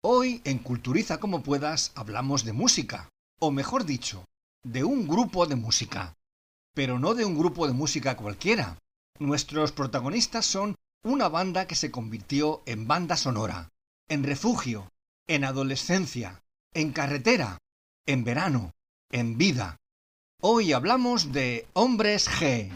Hoy en Culturiza como puedas hablamos de música, o mejor dicho, de un grupo de música. Pero no de un grupo de música cualquiera. Nuestros protagonistas son una banda que se convirtió en banda sonora, en refugio, en adolescencia, en carretera, en verano, en vida. Hoy hablamos de Hombres G.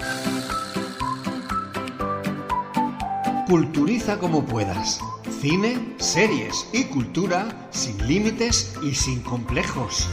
Culturiza como puedas. Cine, series y cultura sin límites y sin complejos.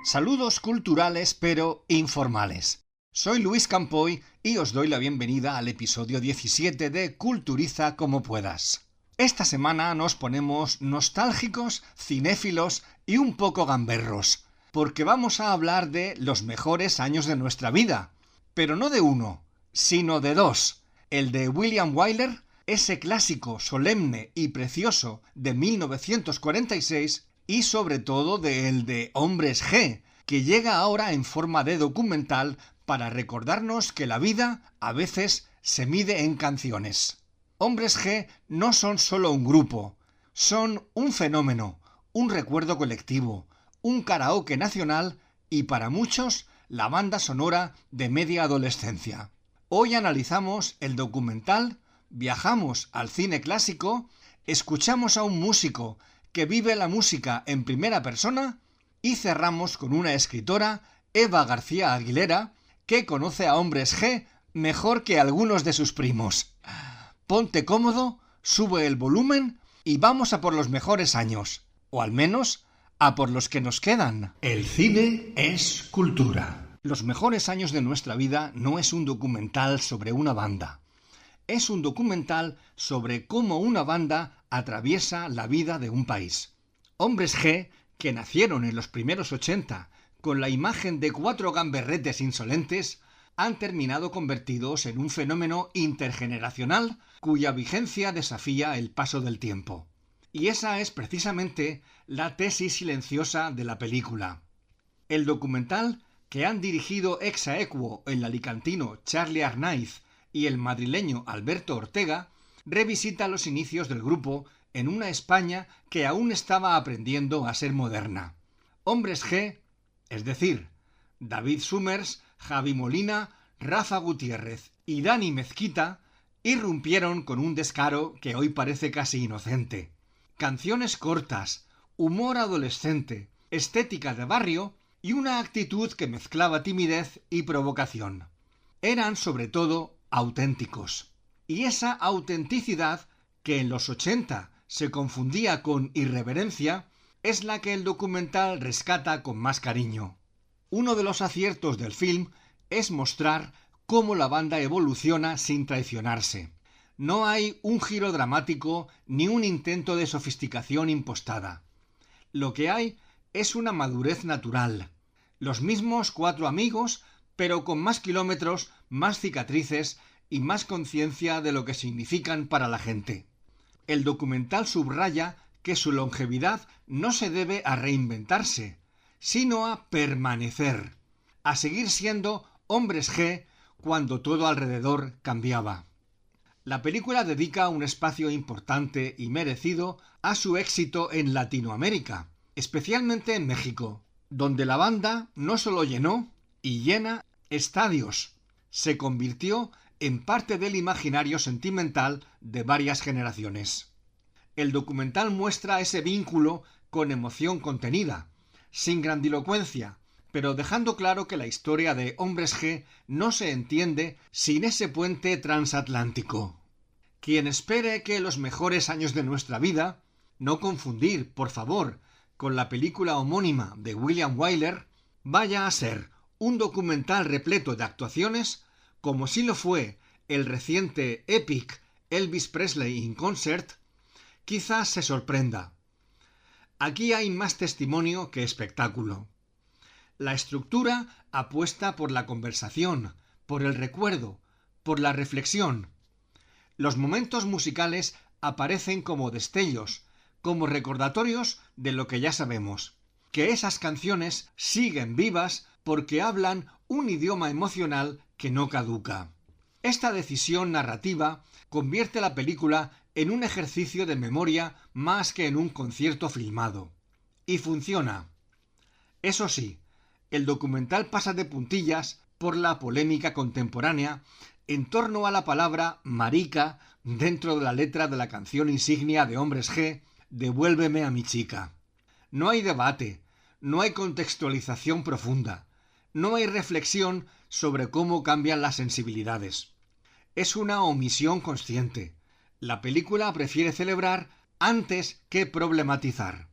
Saludos culturales pero informales. Soy Luis Campoy y os doy la bienvenida al episodio 17 de Culturiza como puedas. Esta semana nos ponemos nostálgicos, cinéfilos y un poco gamberros, porque vamos a hablar de los mejores años de nuestra vida, pero no de uno, sino de dos. El de William Wyler, ese clásico solemne y precioso de 1946, y sobre todo el de Hombres G, que llega ahora en forma de documental para recordarnos que la vida a veces se mide en canciones. Hombres G no son solo un grupo, son un fenómeno, un recuerdo colectivo, un karaoke nacional y para muchos la banda sonora de media adolescencia. Hoy analizamos el documental, viajamos al cine clásico, escuchamos a un músico que vive la música en primera persona y cerramos con una escritora, Eva García Aguilera, que conoce a Hombres G mejor que algunos de sus primos. Ponte cómodo, sube el volumen y vamos a por los mejores años, o al menos a por los que nos quedan. El cine es cultura. Los mejores años de nuestra vida no es un documental sobre una banda. Es un documental sobre cómo una banda atraviesa la vida de un país. Hombres G, que nacieron en los primeros 80 con la imagen de cuatro gamberretes insolentes, han terminado convertidos en un fenómeno intergeneracional cuya vigencia desafía el paso del tiempo. Y esa es precisamente la tesis silenciosa de la película. El documental, que han dirigido ex aequo el alicantino Charlie Arnaiz y el madrileño Alberto Ortega, revisita los inicios del grupo en una España que aún estaba aprendiendo a ser moderna. Hombres G, es decir, David Summers, Javi Molina, Rafa Gutiérrez y Dani Mezquita, irrumpieron con un descaro que hoy parece casi inocente. Canciones cortas, humor adolescente, estética de barrio y una actitud que mezclaba timidez y provocación. Eran, sobre todo, auténticos. Y esa autenticidad, que en los 80 se confundía con irreverencia, es la que el documental rescata con más cariño. Uno de los aciertos del film es mostrar cómo la banda evoluciona sin traicionarse. No hay un giro dramático ni un intento de sofisticación impostada. Lo que hay es una madurez natural. Los mismos cuatro amigos, pero con más kilómetros, más cicatrices y más conciencia de lo que significan para la gente. El documental subraya que su longevidad no se debe a reinventarse, sino a permanecer, a seguir siendo Hombres G cuando todo alrededor cambiaba. La película dedica un espacio importante y merecido a su éxito en Latinoamérica, especialmente en México, donde la banda no solo llenó y llena estadios, se convirtió en parte del imaginario sentimental de varias generaciones. El documental muestra ese vínculo con emoción contenida, sin grandilocuencia, pero dejando claro que la historia de Hombres G no se entiende sin ese puente transatlántico. Quien espere que los mejores años de nuestra vida, no confundir, por favor, con la película homónima de William Wyler, vaya a ser un documental repleto de actuaciones, como si lo fue el reciente Epic Elvis Presley in Concert, quizás se sorprenda. Aquí hay más testimonio que espectáculo. La estructura apuesta por la conversación, por el recuerdo, por la reflexión. Los momentos musicales aparecen como destellos, como recordatorios de lo que ya sabemos, que esas canciones siguen vivas porque hablan un idioma emocional que no caduca. Esta decisión narrativa convierte la película en un ejercicio de memoria más que en un concierto filmado. Y funciona. Eso sí, el documental pasa de puntillas por la polémica contemporánea en torno a la palabra marica dentro de la letra de la canción insignia de Hombres G, Devuélveme a mi chica. No hay debate, no hay contextualización profunda, no hay reflexión sobre cómo cambian las sensibilidades. Es una omisión consciente. La película prefiere celebrar antes que problematizar.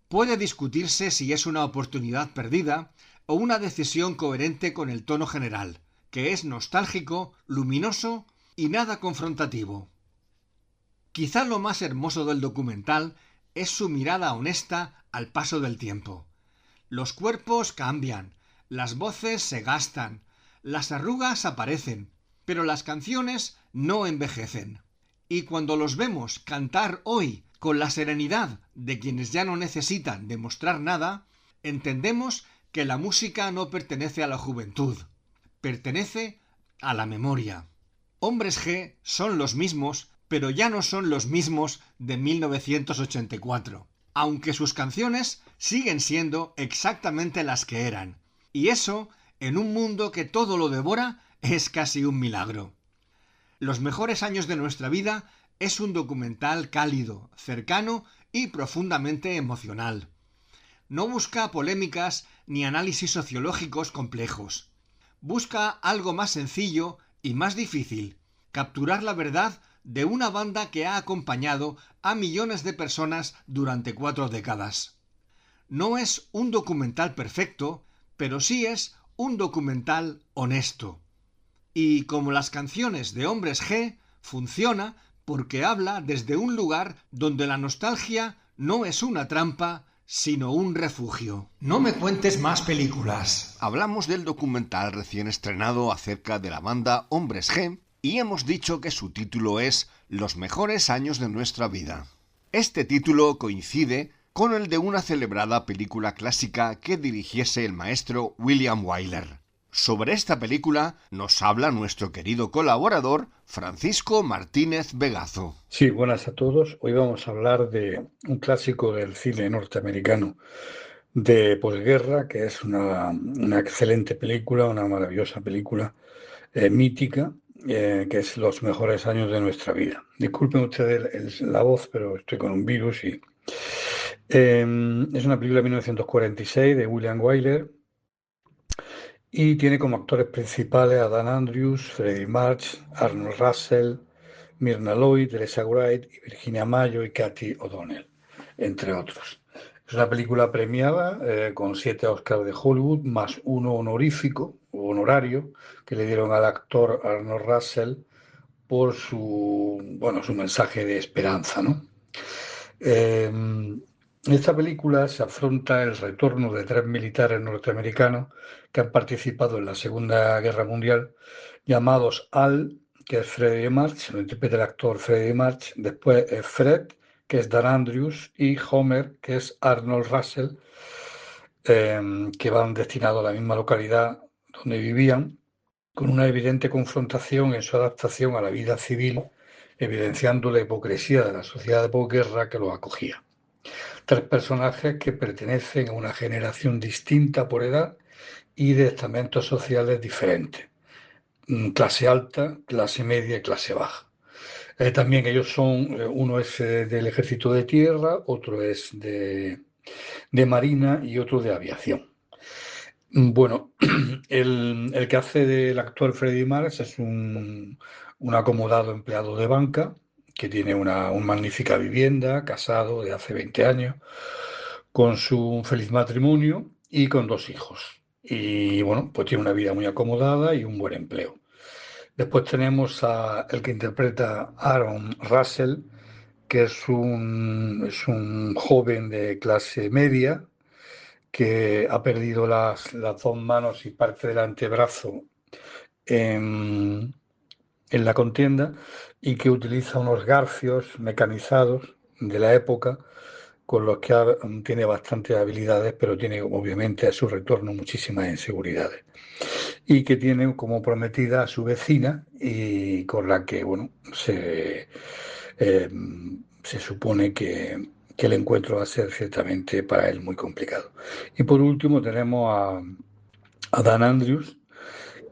Puede discutirse si es una oportunidad perdida o una decisión coherente con el tono general, que es nostálgico, luminoso y nada confrontativo. Quizá lo más hermoso del documental es su mirada honesta al paso del tiempo. Los cuerpos cambian, las voces se gastan, las arrugas aparecen, pero las canciones no envejecen. Y cuando los vemos cantar hoy con la serenidad de quienes ya no necesitan demostrar nada, entendemos que la música no pertenece a la juventud, pertenece a la memoria. Hombres G son los mismos, pero ya no son los mismos de 1984, aunque sus canciones siguen siendo exactamente las que eran. Y eso, en un mundo que todo lo devora, es casi un milagro. Los mejores años de nuestra vida es un documental cálido, cercano y profundamente emocional. No busca polémicas ni análisis sociológicos complejos. Busca algo más sencillo y más difícil, capturar la verdad de una banda que ha acompañado a millones de personas durante 4 décadas. No es un documental perfecto, pero sí es un documental honesto. Y como las canciones de Hombres G, funciona porque habla desde un lugar donde la nostalgia no es una trampa, sino un refugio. No me cuentes más películas. Hablamos del documental recién estrenado acerca de la banda Hombres G y hemos dicho que su título es Los mejores años de nuestra vida. Este título coincide con el de una celebrada película clásica que dirigiese el maestro William Wyler. Sobre esta película nos habla nuestro querido colaborador Francisco Martínez Vegazo. Sí, buenas a todos. Hoy vamos a hablar de un clásico del cine norteamericano de posguerra, que es una excelente película, una maravillosa película mítica, que es Los mejores años de nuestra vida. Disculpen ustedes la voz, pero estoy con un virus y... es una película de 1946 de William Wyler, y tiene como actores principales a Dan Andrews, Freddie March, Arnold Russell, Myrna Loy, Teresa Wright, Virginia Mayo y Katy O'Donnell, entre otros. Es una película premiada con 7 Oscars de Hollywood, más uno honorífico o honorario que le dieron al actor Arnold Russell por su mensaje de esperanza, ¿no? En esta película se afronta el retorno de 3 militares norteamericanos que han participado en la Segunda Guerra Mundial, llamados Al, que es Freddie March, lo interpreta el actor Freddie March, después Fred, que es Dan Andrews, y Homer, que es Arnold Russell, que van destinados a la misma localidad donde vivían, con una evidente confrontación en su adaptación a la vida civil, evidenciando la hipocresía de la sociedad de posguerra que los acogía. 3 personajes que pertenecen a una generación distinta por edad y de estamentos sociales diferentes, clase alta, clase media y clase baja. También ellos son, uno es del ejército de tierra, otro es de marina y otro de aviación. Bueno, el que hace del actor Freddie March es un acomodado empleado de banca que tiene una magnífica vivienda, casado de hace 20 años, con su feliz matrimonio y con 2 hijos. Y bueno, pues tiene una vida muy acomodada y un buen empleo. Después tenemos a el que interpreta Aaron Russell, que es un joven de clase media que ha perdido las 2 manos y parte del antebrazo en la contienda y que utiliza unos garfios mecanizados de la época con los que tiene bastantes habilidades, pero tiene obviamente a su retorno muchísimas inseguridades. Y que tiene como prometida a su vecina y con la que, bueno, eh, se supone que el encuentro va a ser ciertamente para él muy complicado. Y por último tenemos a Dan Andrews,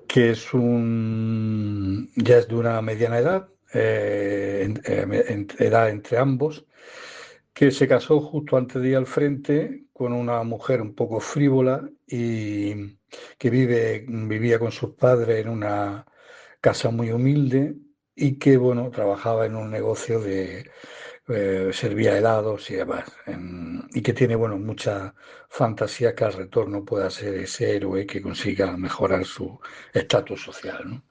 que ya es de una mediana edad, edad entre ambos, que se casó justo antes de ir al frente con una mujer un poco frívola y que vivía con sus padres en una casa muy humilde y que, bueno, trabajaba en un negocio de servía helados y demás. Y que tiene, bueno, mucha fantasía que al retorno pueda ser ese héroe que consiga mejorar su estatus social, ¿no?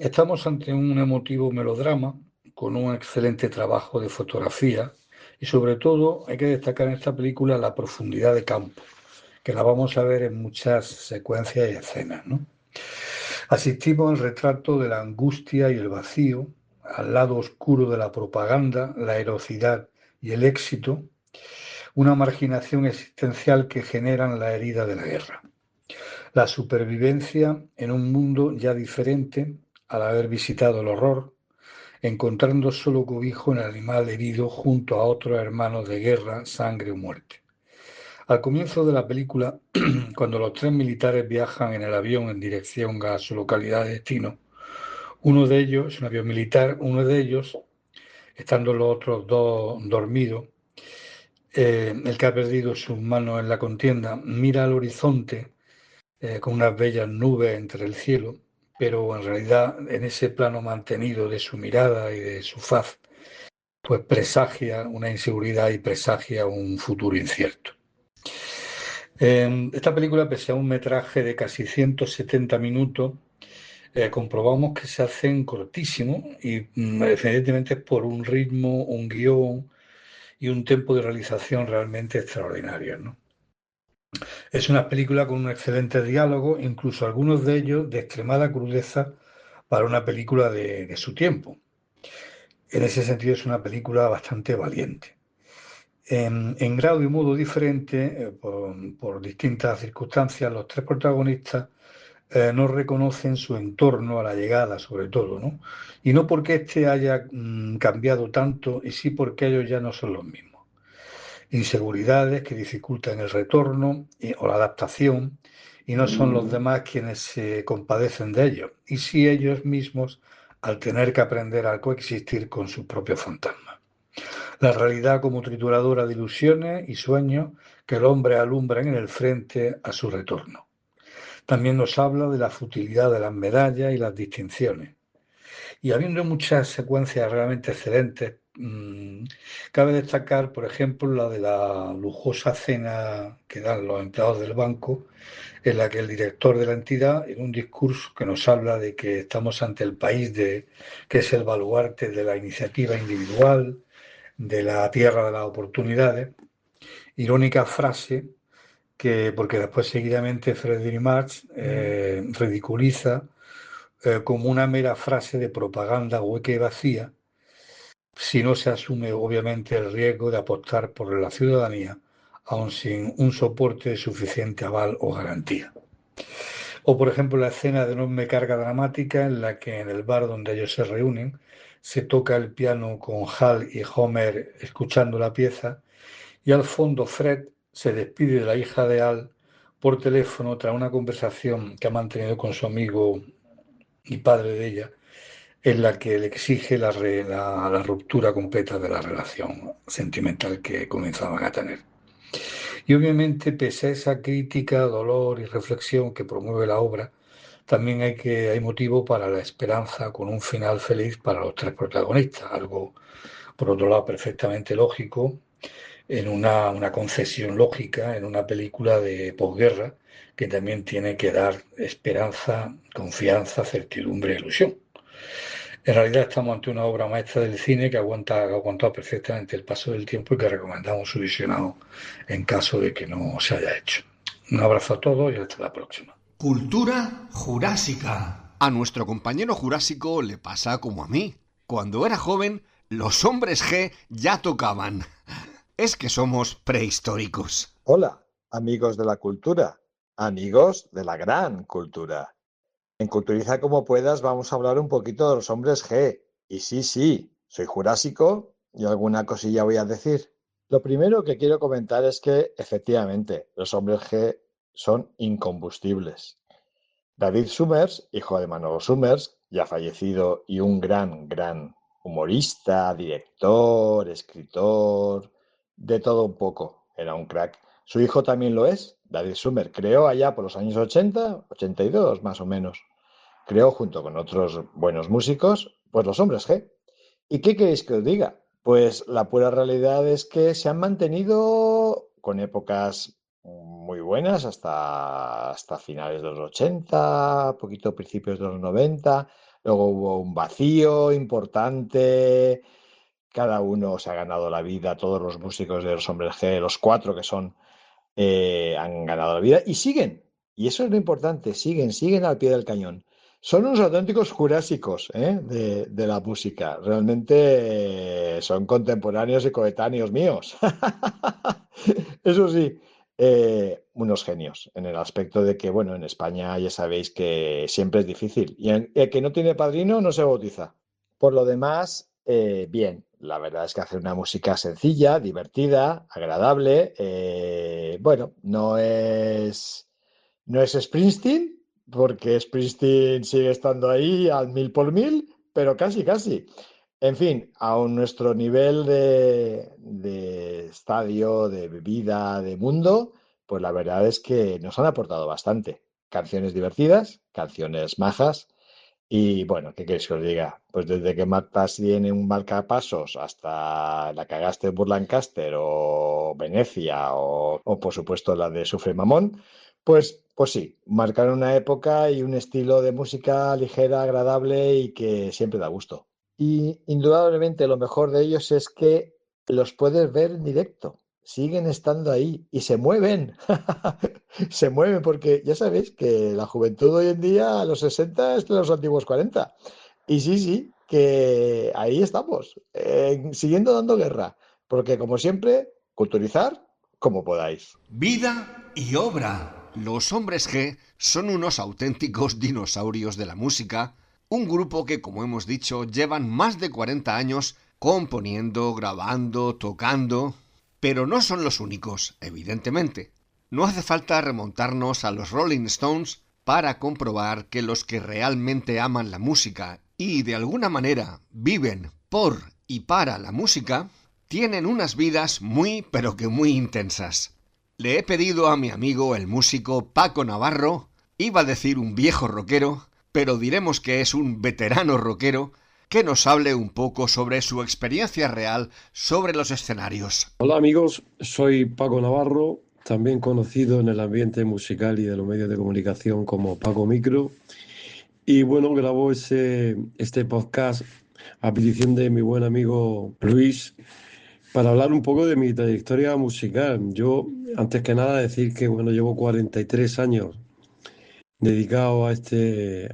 Estamos ante un emotivo melodrama con un excelente trabajo de fotografía y sobre todo hay que destacar en esta película la profundidad de campo, que la vamos a ver en muchas secuencias y escenas, ¿no? Asistimos al retrato de la angustia y el vacío, al lado oscuro de la propaganda, la heroicidad y el éxito, una marginación existencial que generan la herida de la guerra. La supervivencia en un mundo ya diferente al haber visitado el horror, encontrando solo cobijo en el animal herido junto a otros hermanos de guerra, sangre o muerte. Al comienzo de la película, cuando los tres militares viajan en el avión en dirección a su localidad de destino, uno de ellos, un avión militar, uno de ellos, estando los otros dos dormidos, el que ha perdido sus manos en la contienda, mira al horizonte con unas bellas nubes entre el cielo, pero en realidad en ese plano mantenido de su mirada y de su faz, pues presagia una inseguridad y presagia un futuro incierto. Esta película, pese a un metraje de casi 170 minutos, comprobamos que se hacen cortísimos y evidentemente por un ritmo, un guión y un tiempo de realización realmente extraordinarios, ¿no? Es una película con un excelente diálogo, incluso algunos de ellos de extremada crudeza para una película de su tiempo. En ese sentido es una película bastante valiente. En grado y modo diferente, por distintas circunstancias, los tres protagonistas no reconocen su entorno a la llegada, sobre todo, ¿no? Y no porque éste haya cambiado tanto, y sí porque ellos ya no son los mismos. Inseguridades que dificultan el retorno o la adaptación, y no son los demás quienes se compadecen de ellos, y sí ellos mismos al tener que aprender a coexistir con sus propios fantasmas. La realidad como trituradora de ilusiones y sueños que el hombre alumbra en el frente a su retorno. También nos habla de la futilidad de las medallas y las distinciones. Y habiendo muchas secuencias realmente excelentes, cabe destacar, por ejemplo, la de la lujosa cena que dan los empleados del banco, en la que el director de la entidad, en un discurso que nos habla de que estamos ante el país que es el baluarte de la iniciativa individual, de la tierra de las oportunidades, irónica frase porque después seguidamente Freddie March ridiculiza como una mera frase de propaganda hueca y vacía si no se asume obviamente el riesgo de apostar por la ciudadanía, aun sin un soporte de suficiente aval o garantía. O por ejemplo la escena de enorme carga dramática en la que en el bar donde ellos se reúnen se toca el piano con Hal y Homer escuchando la pieza y al fondo Fred se despide de la hija de Al por teléfono tras una conversación que ha mantenido con su amigo y padre de ella, en la que le exige la ruptura completa de la relación sentimental que comenzaban a tener. Y obviamente, pese a esa crítica, dolor y reflexión que promueve la obra, también hay motivo para la esperanza con un final feliz para los tres protagonistas, algo por otro lado perfectamente lógico en una concesión lógica en una película de posguerra que también tiene que dar esperanza, confianza, certidumbre e ilusión. En realidad estamos ante una obra maestra del cine que ha aguantado perfectamente el paso del tiempo y que recomendamos su visionado en caso de que no se haya hecho. Un abrazo a todos y hasta la próxima. Cultura jurásica. A nuestro compañero jurásico le pasa como a mí. Cuando era joven, los hombres G ya tocaban. Es que somos prehistóricos. Hola, amigos de la cultura, amigos de la gran cultura. En Culturiza como puedas vamos a hablar un poquito de los hombres G Y sí, soy jurásico y alguna cosilla voy a decir. Lo primero que quiero comentar es que efectivamente los hombres G son incombustibles. David Summers, hijo de Manolo Summers, ya fallecido y un gran humorista, director, escritor, de todo un poco, era un crack. Su hijo también lo es, David Summers, creó allá por los años 80, 82 más o menos. Creó junto con otros buenos músicos, pues los hombres G. ¿Y qué queréis que os diga? Pues la pura realidad es que se han mantenido con épocas muy buenas hasta finales de los 80, poquito principios de los 90. Luego hubo un vacío importante. Cada uno se ha ganado la vida, todos los músicos de los hombres G, los cuatro que son, han ganado la vida y siguen. Y eso es lo importante, siguen al pie del cañón. Son unos auténticos jurásicos, de la música. Realmente son contemporáneos y coetáneos míos. Eso sí, unos genios en el aspecto de que, bueno, en España ya sabéis que siempre es difícil. Y el que no tiene padrino no se bautiza. Por lo demás, bien, la verdad es que hace una música sencilla, divertida, agradable. Bueno, no es Springsteen, porque Springsteen sigue estando ahí al mil por mil, pero casi. En fin, a nuestro nivel de estadio, de bebida, de mundo, pues la verdad es que nos han aportado bastante. Canciones divertidas, canciones majas y bueno, ¿qué queréis que os diga? Pues desde que matas tiene un marcapasos hasta la cagaste en Burlancaster o Venecia o por supuesto la de Sufre Mamón, pues sí, marcaron una época y un estilo de música ligera, agradable y que siempre da gusto. Y indudablemente lo mejor de ellos es que los puedes ver en directo. Siguen estando ahí y se mueven. Se mueven porque ya sabéis que la juventud hoy en día a los 60 es de los antiguos 40. Y sí, que ahí estamos, siguiendo dando guerra. Porque como siempre, culturizar como podáis. Vida y obra. Los hombres G son unos auténticos dinosaurios de la música, un grupo que, como hemos dicho, llevan más de 40 años componiendo, grabando, tocando, pero no son los únicos, evidentemente. No hace falta remontarnos a los Rolling Stones para comprobar que los que realmente aman la música y de alguna manera viven por y para la música, tienen unas vidas muy pero que muy intensas. Le he pedido a mi amigo el músico Paco Navarro, iba a decir un viejo rockero, pero diremos que es un veterano rockero, que nos hable un poco sobre su experiencia real sobre los escenarios. Hola amigos, soy Paco Navarro, también conocido en el ambiente musical y de los medios de comunicación como Paco Micro. Y bueno, grabo este podcast a petición de mi buen amigo Luis para hablar un poco de mi trayectoria musical. Yo, antes que nada, decir que bueno, llevo 43 años dedicado a este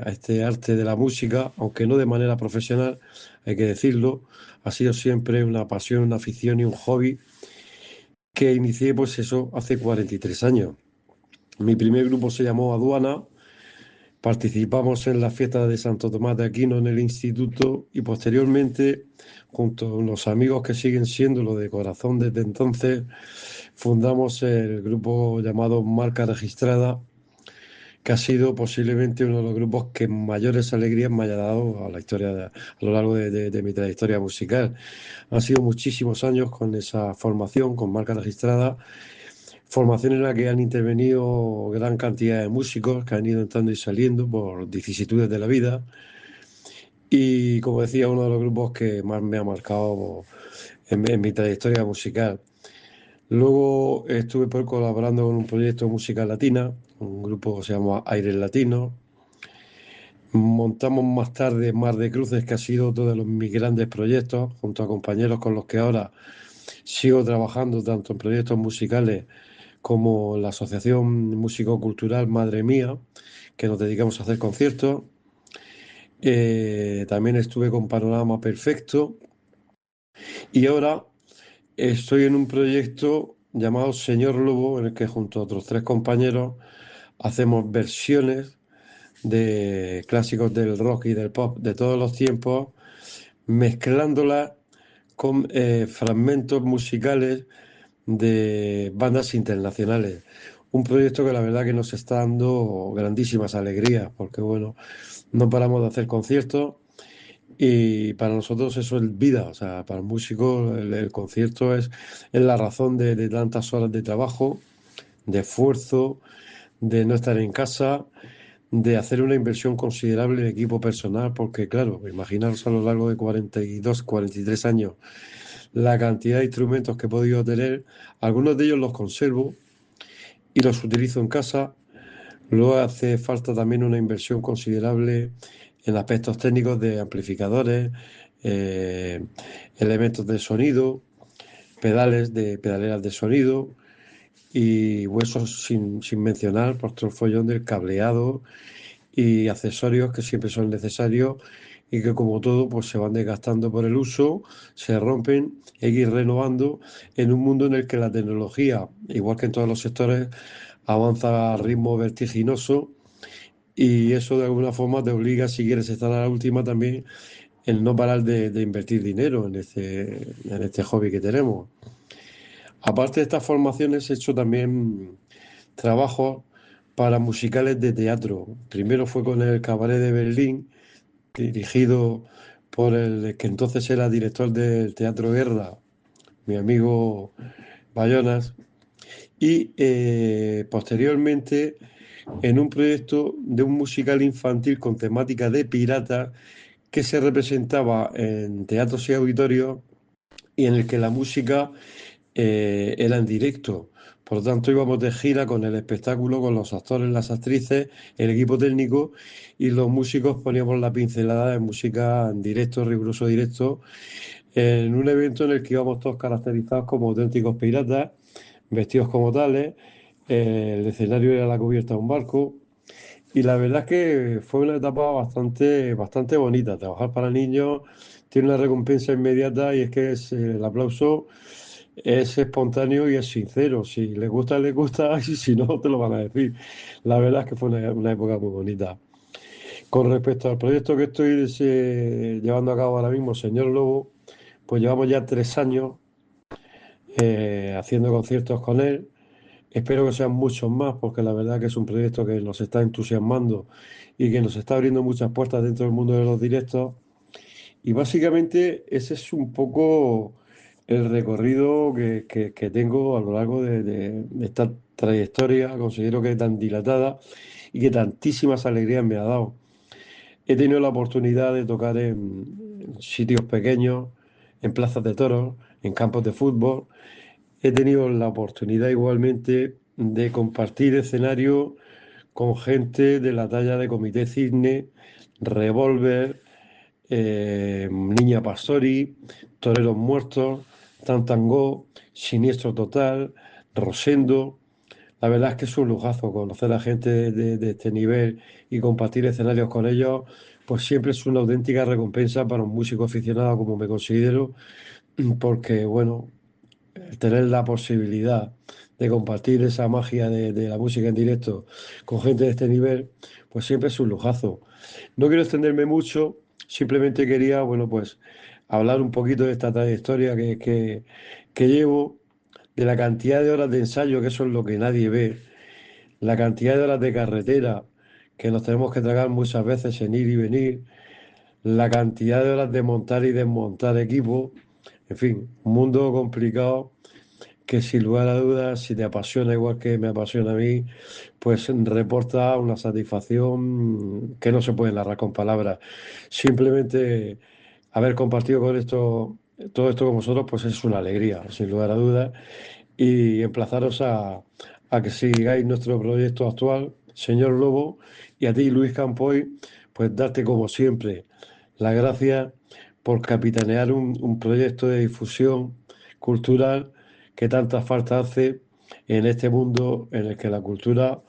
arte de la música, aunque no de manera profesional, hay que decirlo. Ha sido siempre una pasión, una afición y un hobby que inicié, pues eso, hace 43 años. Mi primer grupo se llamó Aduana, participamos en la fiesta de Santo Tomás de Aquino en el instituto y posteriormente, junto a unos amigos que siguen siendo lo de corazón desde entonces, fundamos el grupo llamado Marca Registrada, que ha sido posiblemente uno de los grupos que mayores alegrías me haya dado a lo largo de mi trayectoria musical. Han sido muchísimos años con esa formación, con Marca Registrada, formación en la que han intervenido gran cantidad de músicos que han ido entrando y saliendo por vicisitudes de la vida. Y como decía, uno de los grupos que más me ha marcado en mi trayectoria musical. Luego estuve colaborando con un proyecto de música latina, un grupo que se llama Aires Latinos. Montamos más tarde Mar de Cruces, que ha sido otro de mis grandes proyectos, junto a compañeros con los que ahora sigo trabajando tanto en proyectos musicales como la Asociación Músico-Cultural Madre Mía, que nos dedicamos a hacer conciertos. También estuve con Panorama Perfecto y ahora estoy en un proyecto llamado Señor Lobo, en el que junto a otros 3 compañeros hacemos versiones de clásicos del rock y del pop de todos los tiempos, mezclándolas con fragmentos musicales de bandas internacionales. Un proyecto que la verdad que nos está dando grandísimas alegrías, porque bueno, no paramos de hacer conciertos y para nosotros eso es vida. O sea, para el músico el concierto es la razón de tantas horas de trabajo, de esfuerzo, de no estar en casa, de hacer una inversión considerable en equipo personal, porque claro, imaginaros a lo largo de 42, 43 años la cantidad de instrumentos que he podido tener. Algunos de ellos los conservo y los utilizo en casa. Luego hace falta también una inversión considerable en aspectos técnicos de amplificadores, eh, elementos de sonido, pedaleras de sonido y huesos sin mencionar por todo el follón del cableado y accesorios que siempre son necesarios y que como todo pues se van desgastando por el uso, se rompen, hay que ir renovando en un mundo en el que la tecnología, igual que en todos los sectores, avanza a ritmo vertiginoso y eso de alguna forma te obliga, si quieres estar a la última también, el no parar de invertir dinero en este hobby que tenemos. Aparte de estas formaciones, he hecho también trabajos para musicales de teatro. Primero fue con el Cabaret de Berlín, dirigido por el que entonces era director del Teatro Guerra, mi amigo Bayonas, y posteriormente en un proyecto de un musical infantil con temática de pirata que se representaba en teatros y auditorios y en el que la música era en directo. Por lo tanto, íbamos de gira con el espectáculo, con los actores, las actrices, el equipo técnico y los músicos poníamos la pincelada de música en directo, riguroso directo, en un evento en el que íbamos todos caracterizados como auténticos piratas, vestidos como tales. El escenario era la cubierta de un barco. Y la verdad es que fue una etapa bastante bonita. Trabajar para niños tiene una recompensa inmediata y es que el aplauso es espontáneo y es sincero. Si les gusta, y si no, te lo van a decir. La verdad es que fue una época muy bonita. Con respecto al proyecto que estoy llevando a cabo ahora mismo, Señor Lobo, pues llevamos ya 3 años haciendo conciertos con él. Espero que sean muchos más, porque la verdad que es un proyecto que nos está entusiasmando y que nos está abriendo muchas puertas dentro del mundo de los directos. Y básicamente ese es un poco el recorrido que tengo a lo largo de esta trayectoria, considero que tan dilatada y que tantísimas alegrías me ha dado. He tenido la oportunidad de tocar en sitios pequeños, en plazas de toros, en campos de fútbol. He tenido la oportunidad igualmente de compartir escenario con gente de la talla de Comité Cisne, Revolver, Niña Pastori, Toreros Muertos, Tantango, Siniestro Total, Rosendo. La verdad es que es un lujazo conocer a gente de este nivel y compartir escenarios con ellos, pues siempre es una auténtica recompensa para un músico aficionado como me considero, porque bueno, el tener la posibilidad de compartir esa magia de la música en directo con gente de este nivel, pues siempre es un lujazo. No quiero extenderme mucho, simplemente quería, bueno, pues hablar un poquito de esta trayectoria que llevo, de la cantidad de horas de ensayo, que eso es lo que nadie ve, la cantidad de horas de carretera que nos tenemos que tragar muchas veces en ir y venir, la cantidad de horas de montar y desmontar equipo, en fin, un mundo complicado que sin lugar a dudas, si te apasiona igual que me apasiona a mí, pues reporta una satisfacción que no se puede narrar con palabras. Simplemente haber compartido con todo esto con vosotros, pues es una alegría, sin lugar a dudas, y emplazaros a que sigáis nuestro proyecto actual, Señor Lobo, y a ti, Luis Campoy, pues darte como siempre las gracias por capitanear un proyecto de difusión cultural que tanta falta hace en este mundo en el que la cultura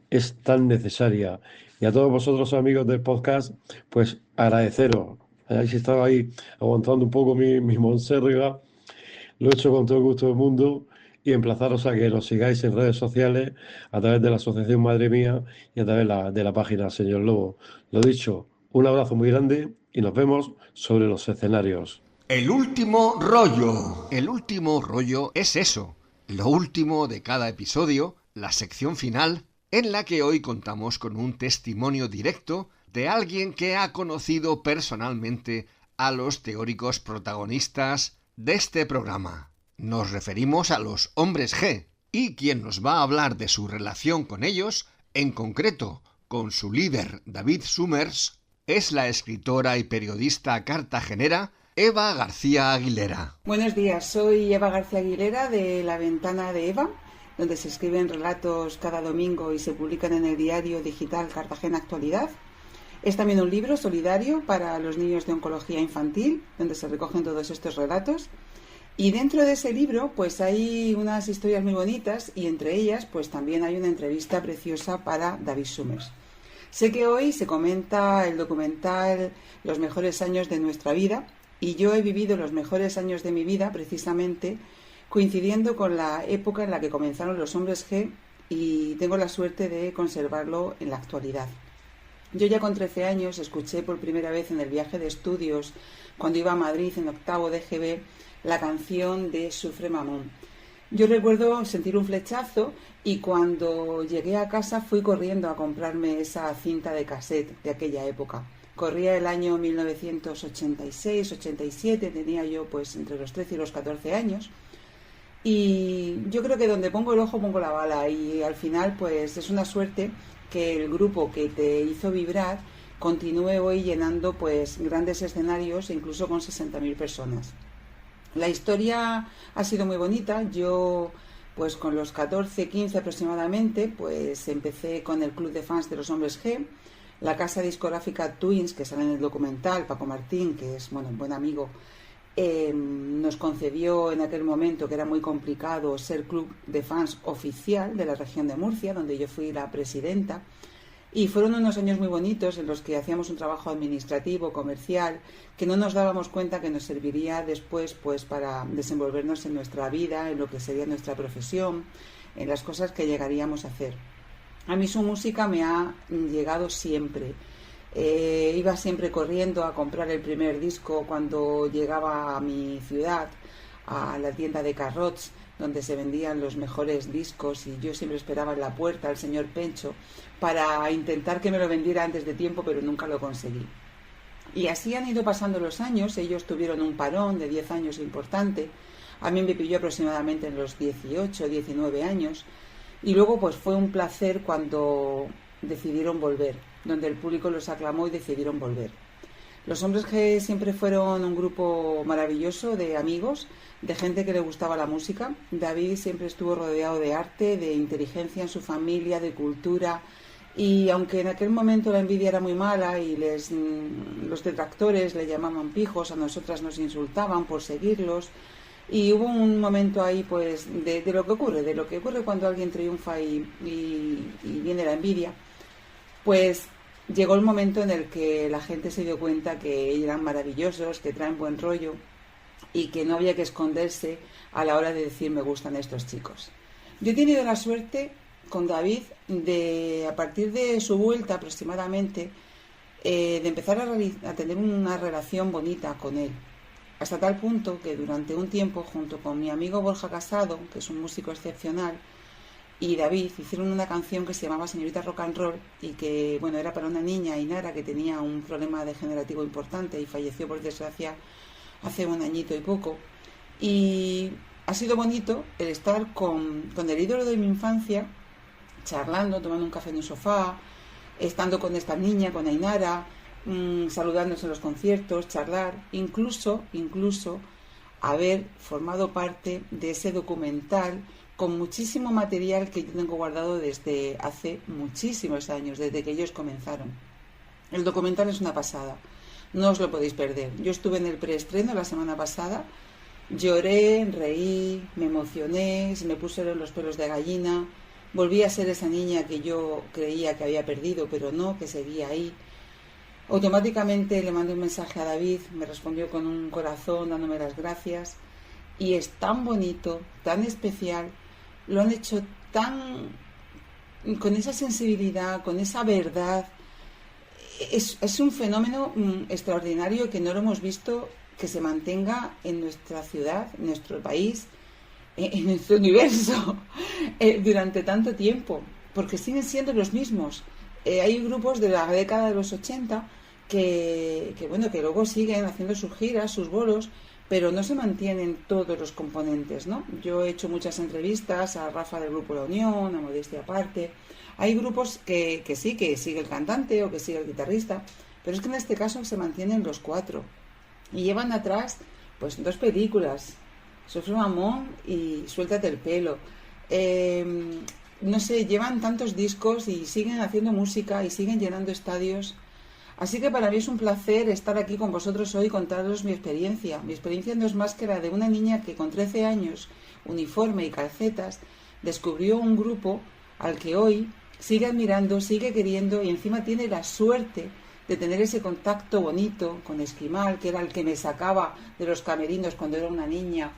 es tan necesaria. Y a todos vosotros, amigos del podcast, pues agradeceros. Hayáis estado ahí aguantando un poco mi Montserrat, lo he hecho con todo el gusto del mundo y emplazaros a que nos sigáis en redes sociales a través de la Asociación Madre Mía y a través de la página Señor Lobo. Lo dicho, un abrazo muy grande y nos vemos sobre los escenarios. El último rollo. El último rollo es eso, lo último de cada episodio, la sección final, en la que hoy contamos con un testimonio directo de alguien que ha conocido personalmente a los teóricos protagonistas de este programa. Nos referimos a los hombres G, y quien nos va a hablar de su relación con ellos, en concreto con su líder David Summers, es la escritora y periodista cartagenera Eva García Aguilera. Buenos días, soy Eva García Aguilera de La Ventana de Eva, donde se escriben relatos cada domingo y se publican en el diario digital Cartagena Actualidad. Es también un libro solidario para los niños de oncología infantil, donde se recogen todos estos relatos. Y dentro de ese libro pues hay unas historias muy bonitas y entre ellas pues también hay una entrevista preciosa para David Summers. Sé que hoy se comenta el documental Los mejores años de nuestra vida y yo he vivido los mejores años de mi vida precisamente coincidiendo con la época en la que comenzaron los hombres G y tengo la suerte de conservarlo en la actualidad. Yo ya con 13 años escuché por primera vez en el viaje de estudios cuando iba a Madrid en octavo de GB la canción de Sufre Mamón. Yo recuerdo sentir un flechazo y cuando llegué a casa fui corriendo a comprarme esa cinta de cassette de aquella época. Corría el año 1986-87, tenía yo pues entre los 13 y los 14 años y yo creo que donde pongo el ojo pongo la bala y al final pues es una suerte que el grupo que te hizo vibrar continúe hoy llenando pues grandes escenarios incluso con 60.000 personas. La historia ha sido muy bonita. Yo, pues con los 14, 15 aproximadamente, pues empecé con el club de fans de los hombres G, la casa discográfica Twins, que sale en el documental, Paco Martín, que es un buen amigo, nos concedió en aquel momento, que era muy complicado, ser club de fans oficial de la región de Murcia, donde yo fui la presidenta. Y fueron unos años muy bonitos en los que hacíamos un trabajo administrativo, comercial, que no nos dábamos cuenta que nos serviría después pues para desenvolvernos en nuestra vida, en lo que sería nuestra profesión, en las cosas que llegaríamos a hacer. A mí su música me ha llegado siempre. Iba siempre corriendo a comprar el primer disco cuando llegaba a mi ciudad, a la tienda de Carrots, donde se vendían los mejores discos y yo siempre esperaba en la puerta al señor Pencho para intentar que me lo vendiera antes de tiempo, pero nunca lo conseguí. Y así han ido pasando los años, ellos tuvieron un parón de 10 años importante, a mí me pilló aproximadamente en los 18, 19 años, y luego pues fue un placer cuando decidieron volver, donde el público los aclamó y decidieron volver. Los hombres G siempre fueron un grupo maravilloso de amigos, de gente que le gustaba la música. David siempre estuvo rodeado de arte, de inteligencia en su familia, de cultura. Y aunque en aquel momento la envidia era muy mala y los detractores le llamaban pijos, a nosotras nos insultaban por seguirlos. Y hubo un momento ahí pues de lo que ocurre cuando alguien triunfa y viene la envidia. Pues llegó el momento en el que la gente se dio cuenta que eran maravillosos, que traen buen rollo y que no había que esconderse a la hora de decir me gustan estos chicos. Yo he tenido la suerte con David de, a partir de su vuelta aproximadamente, de empezar a tener una relación bonita con él. Hasta tal punto que durante un tiempo, junto con mi amigo Borja Casado, que es un músico excepcional, y David hicieron una canción que se llamaba Señorita Rock and Roll y que era para una niña, Ainara, que tenía un problema degenerativo importante y falleció por desgracia hace un añito y poco. Y ha sido bonito el estar con el ídolo de mi infancia, charlando, tomando un café en un sofá, estando con esta niña, con Ainara, saludándose en los conciertos, charlar, incluso haber formado parte de ese documental con muchísimo material que yo tengo guardado desde hace muchísimos años, desde que ellos comenzaron. El documental es una pasada, no os lo podéis perder. Yo estuve en el preestreno la semana pasada, lloré, reí, me emocioné, se me pusieron los pelos de gallina, volví a ser esa niña que yo creía que había perdido, pero no, que seguía ahí. Automáticamente le mandé un mensaje a David, me respondió con un corazón dándome las gracias y es tan bonito, tan especial, lo han hecho tan con esa sensibilidad, con esa verdad. es un fenómeno extraordinario que no lo hemos visto que se mantenga en nuestra ciudad, en nuestro país, en nuestro universo durante tanto tiempo, porque siguen siendo los mismos. Hay grupos de la década de los 80 que luego siguen haciendo sus giras, sus bolos, pero no se mantienen todos los componentes, ¿no? Yo he hecho muchas entrevistas a Rafa del grupo La Unión, a Modestia Aparte. Hay grupos que sí, que sigue el cantante o que sigue el guitarrista, pero es que en este caso se mantienen los 4 y llevan atrás pues 2 películas, Sufre Mamón y Suéltate el pelo. No sé, llevan tantos discos y siguen haciendo música y siguen llenando estadios. Así que para mí es un placer estar aquí con vosotros hoy y contaros mi experiencia. Mi experiencia no es más que la de una niña que con 13 años, uniforme y calcetas, descubrió un grupo al que hoy sigue admirando, sigue queriendo y encima tiene la suerte de tener ese contacto bonito con Esquimal, que era el que me sacaba de los camerinos cuando era una niña,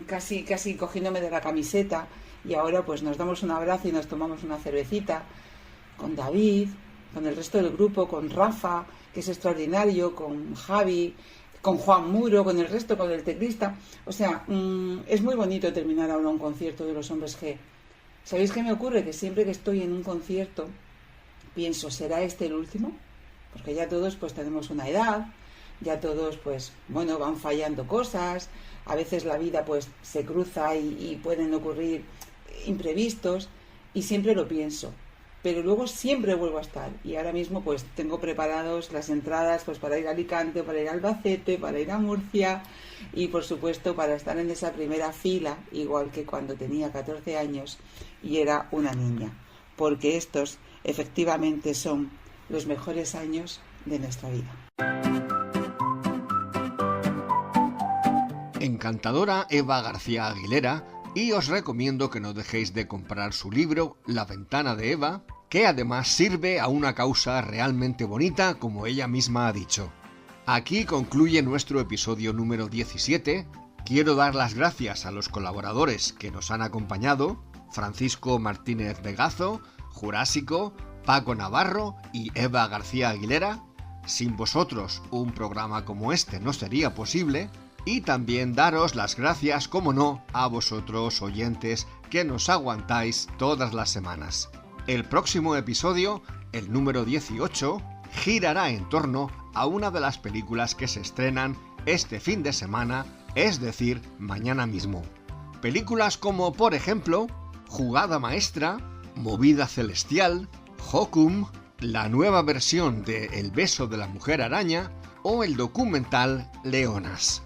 casi cogiéndome de la camiseta, y ahora pues nos damos un abrazo y nos tomamos una cervecita, con David, con el resto del grupo, con Rafa, que es extraordinario, con Javi, con Juan Muro, con el resto, con el teclista. O sea, es muy bonito terminar ahora un concierto de los Hombres G. ¿Sabéis qué me ocurre? Que siempre que estoy en un concierto pienso, ¿será este el último? Porque ya todos pues tenemos una edad, ya todos pues van fallando cosas, a veces la vida pues se cruza y pueden ocurrir imprevistos, y siempre lo pienso, pero luego siempre vuelvo a estar, y ahora mismo pues tengo preparados las entradas pues para ir a Alicante, para ir a Albacete, para ir a Murcia, y por supuesto para estar en esa primera fila, igual que cuando tenía 14 años y era una niña, porque estos efectivamente son los mejores años de nuestra vida. Encantadora Eva García Aguilera, y os recomiendo que no dejéis de comprar su libro La Ventana de Eva, que además sirve a una causa realmente bonita, como ella misma ha dicho. Aquí concluye nuestro episodio número 17. Quiero dar las gracias a los colaboradores que nos han acompañado: Francisco Martínez Vegazo, Jurásico, Paco Navarro y Eva García Aguilera. Sin vosotros, un programa como este no sería posible. Y también daros las gracias, como no, a vosotros oyentes que nos aguantáis todas las semanas. El próximo episodio, el número 18, girará en torno a una de las películas que se estrenan este fin de semana, es decir, mañana mismo. Películas como, por ejemplo, Jugada Maestra, Movida Celestial, Hokum, la nueva versión de El beso de la mujer araña o el documental Leonas.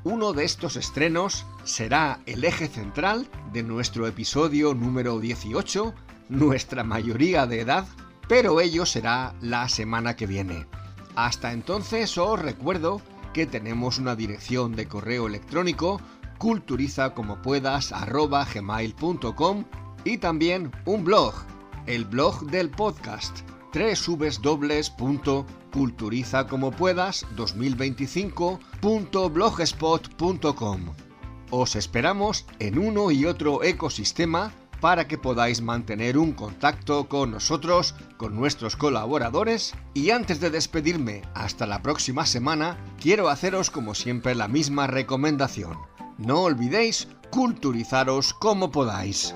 Uno de estos estrenos será el eje central de nuestro episodio número 18, nuestra mayoría de edad, pero ello será la semana que viene. Hasta entonces os recuerdo que tenemos una dirección de correo electrónico, culturizacomopuedas@gmail.com, y también un blog, el blog del podcast, www.culturizacomopuedas2025.blogspot.com. Os esperamos en uno y otro ecosistema para que podáis mantener un contacto con nosotros, con nuestros colaboradores. Y antes de despedirme hasta la próxima semana, quiero haceros como siempre la misma recomendación: no olvidéis culturizaros como podáis.